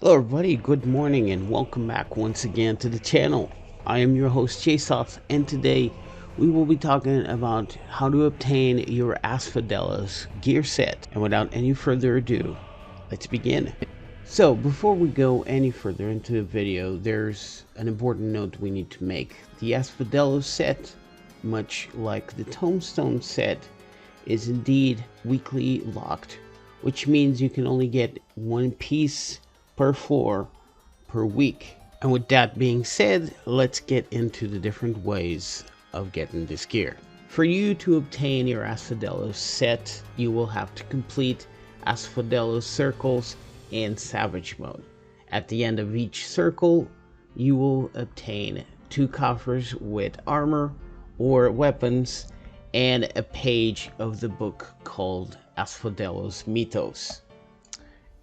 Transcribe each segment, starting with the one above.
Hello everybody, good morning and welcome back once again to the channel. I am your host Jasoth, and today we will be talking about how to obtain your Asphodelos gear set. And without any further ado, let's begin. So before we go any further into the video, there's an important note we need to make. The Asphodelos set, much like the Tombstone set, is indeed weekly locked, which means you can only get one piece per floor per week. And with that being said, let's get into the different ways of getting this gear. For you to obtain your Asphodelos set, you will have to complete Asphodelos circles in Savage mode. At the end of each circle, you will obtain 2 coffers with armor or weapons and a page of the book called Asphodelos Mythos.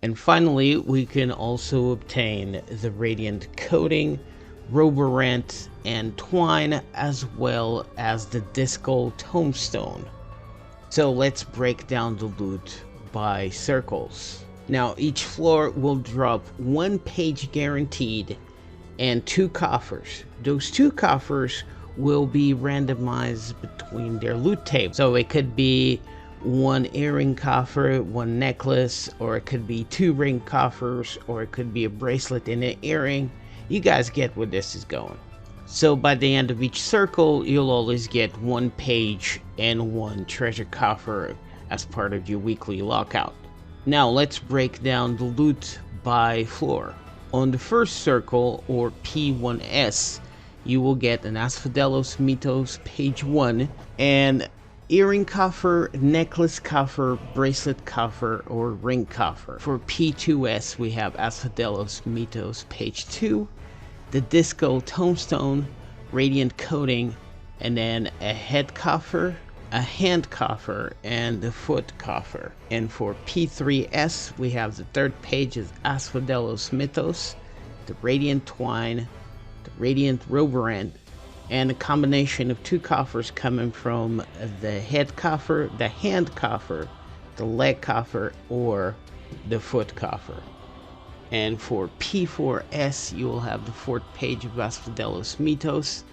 And finally, we can also obtain the Radiant Coating, Roborant, and Twine, as well as the Discal Tombstone. So let's break down the loot by circles. Now, each floor will drop 1 page guaranteed and 2 coffers. Those 2 coffers will be randomized between their loot tables. So it could be 1 earring coffer, 1 necklace, or it could be 2 ring coffers, or it could be a bracelet and an earring. You guys get where this is going. So by the end of each circle, you'll always get 1 page and 1 treasure coffer as part of your weekly lockout. Now let's break down the loot by floor. On the first circle, or P1S, you will get an Asphodelos Mythos page 1 and earring coffer, necklace coffer, bracelet coffer, or ring coffer. For P2S, we have Asphodelos Mythos page 2, the Discal Tombstone, Radiant Coating, and then a head coffer, a hand coffer, and the foot coffer. And for P3S, we have the 3rd page of Asphodelos Mythos, the Radiant Twine, the Radiant Roborant, and a combination of 2 coffers coming from the head coffer, the hand coffer, the leg coffer, or the foot coffer. And for P4S, you will have the 4th page of Asphodelos Mythos,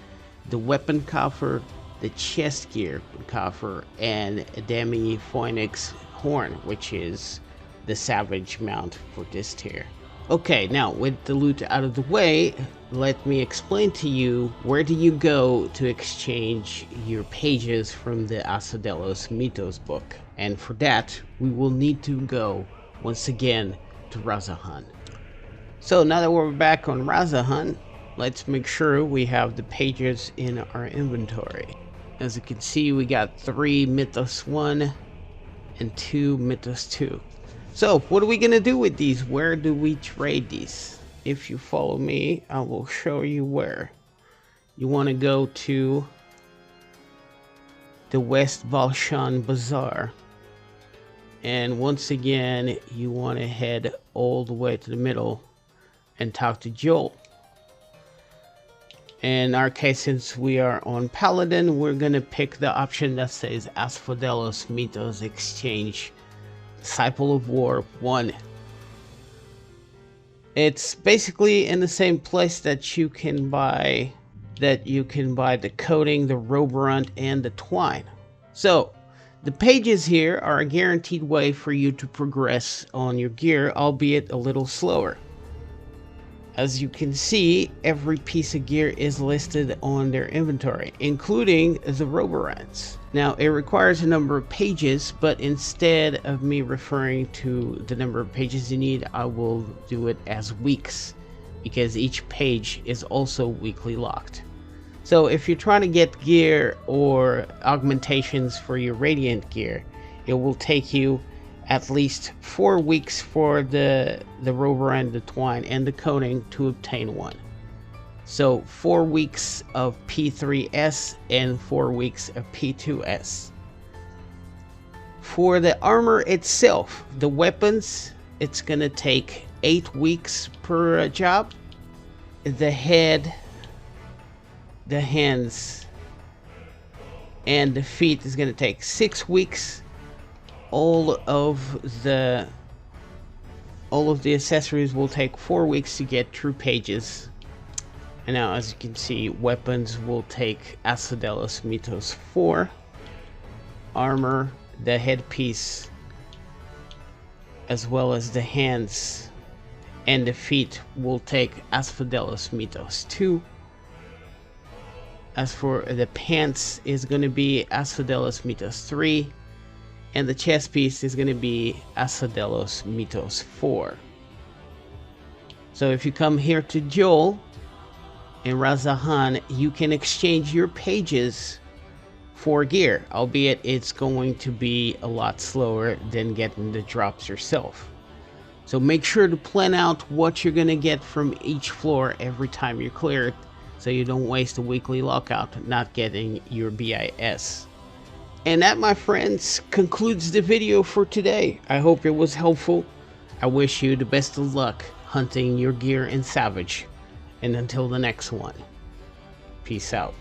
the weapon coffer, the chest gear coffer, and a Demi Phoenix horn, which is the savage mount for this tier. Okay, now with the loot out of the way, let me explain to you where do you go to exchange your pages from the Asphodelos Mythos book. And for that, we will need to go once again to Razahan. So now that we're back on Razahan, let's make sure we have the pages in our inventory. As you can see, we got 3 Mythos 1 and 2 Mythos 2. So what are we gonna do with these? Where do we trade these? If you follow me, I will show you where. You want to go to the West Valshan Bazaar, and once again you want to head all the way to the middle and talk to Djole. In our case, since we are on Paladin, we're gonna pick the option that says Asphodelos Mythos Exchange Disciple of War 1. It's basically in the same place that you can buy the coating, the roborant, and the twine. So the pages here are a guaranteed way for you to progress on your gear, albeit a little slower. As you can see, every piece of gear is listed on their inventory, including the roborants. Now, it requires a number of pages, but instead of me referring to the number of pages you need, I will do it as weeks, because each page is also weekly locked. So if you're trying to get gear or augmentations for your Radiant gear, it will take you at least 4 weeks for the roborant, the twine, and the coating to obtain one. So 4 weeks of P3S and 4 weeks of P2S. For the armor itself, the weapons, it's gonna take 8 weeks per job. The head, the hands, and the feet is gonna take 6 weeks. All of the All of the accessories will take 4 weeks to get through pages. And now, as you can see, weapons will take Asphodelos Mythos 4. Armor, the headpiece, as well as the hands and the feet will take Asphodelos Mythos 2. As for the pants, is going to be Asphodelos Mythos 3. And the chest piece is going to be Asphodelos Mythos 4. So if you come here to Djole in Razahan, you can exchange your pages for gear, albeit it's going to be a lot slower than getting the drops yourself. So make sure to plan out what you're going to get from each floor every time you clear it, so you don't waste a weekly lockout not getting your BIS. And that, my friends, concludes the video for today. I hope it was helpful. I wish you the best of luck hunting your gear in Savage. And until the next one, peace out.